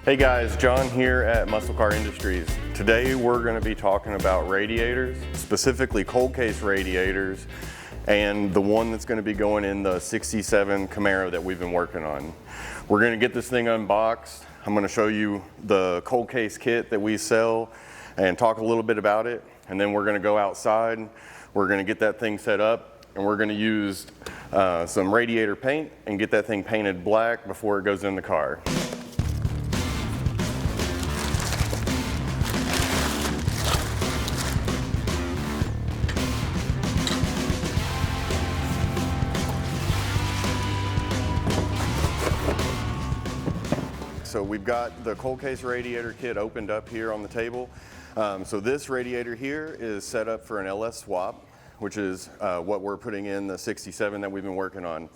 Hey guys, John here at Muscle Car Industries. Today we're going to be talking about radiators, specifically cold case radiators, and the one that's going to be going in the 67 Camaro that we've been working on. We're going to get this thing unboxed. I'm going to show you the cold case kit that we sell and talk a little bit about it, and then we're going to go outside. We're going to get that thing set up, and we're going to use some radiator paint and get that thing painted black before it goes in the car. So we've got the cold case radiator kit opened up here on the table. So this radiator here is set up for an LS swap, which is what we're putting in the 67 that we've been working on.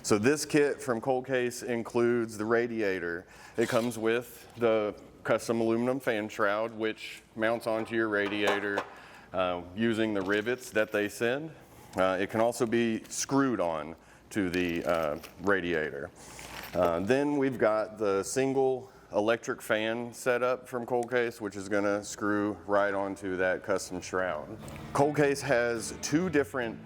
So this kit from Cold Case includes the radiator. It comes with the custom aluminum fan shroud, which mounts onto your radiator using the rivets that they send. It can also be screwed on to the radiator. Then we've got the single electric fan setup from Cold Case, which is going to screw right onto that custom shroud. Cold Case has two different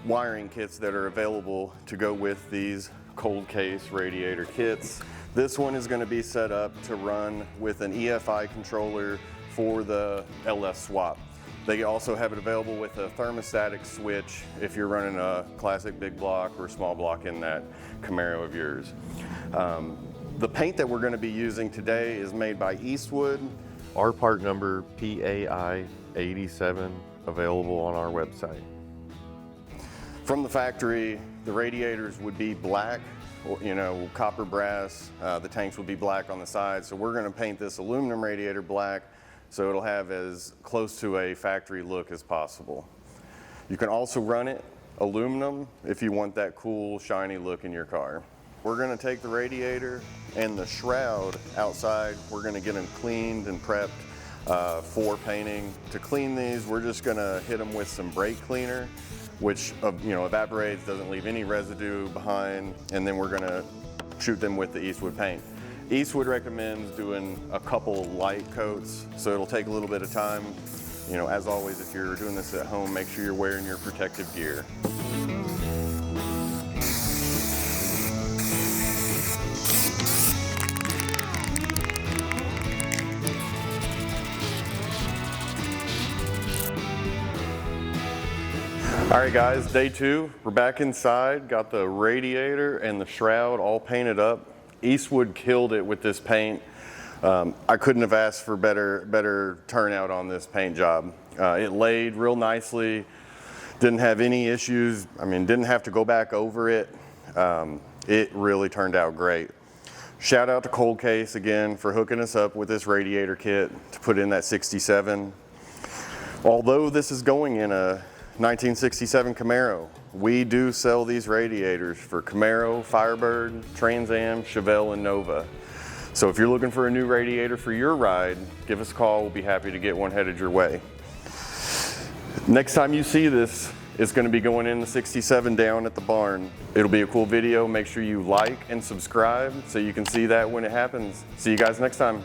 wiring kits that are available to go with these Cold Case radiator kits. This one is going to be set up to run with an EFI controller for the LS swap. They also have it available with a thermostatic switch if you're running a classic big block or small block in that Camaro of yours. The paint that we're going to be using today is made by Eastwood. Our part number PAI 87, available on our website. From the factory, the radiators would be black, copper brass. The tanks would be black on the side. So we're going to paint this aluminum radiator black so it'll have as close to a factory look as possible. You can also run it aluminum if you want that cool, shiny look in your car. We're going to take the radiator and the shroud outside. We're going to get them cleaned and prepped for painting. To clean these, we're just going to hit them with some brake cleaner, which evaporates, doesn't leave any residue behind, and then we're going to shoot them with the Eastwood paint. Eastwood recommends doing a couple light coats, so it'll take a little bit of time. As always, if you're doing this at home, make sure you're wearing your protective gear. All right guys, day two, we're back inside, got the radiator and the shroud all painted up. Eastwood killed it with this paint. I couldn't have asked for better turnout on this paint job. It laid real nicely, didn't have any issues. Didn't have to go back over it. It really turned out great. Shout out to Cold Case again for hooking us up with this radiator kit to put in that 67. Although this is going in a 1967 Camaro, we do sell these radiators for Camaro, Firebird, Trans Am, Chevelle, and Nova. So if you're looking for a new radiator for your ride, give us a call. We'll be happy to get one headed your way. Next time you see this, it's going to be going in the 67 down at the barn. It'll be a cool video. Make sure you like and subscribe so you can see that when it happens. See you guys next time.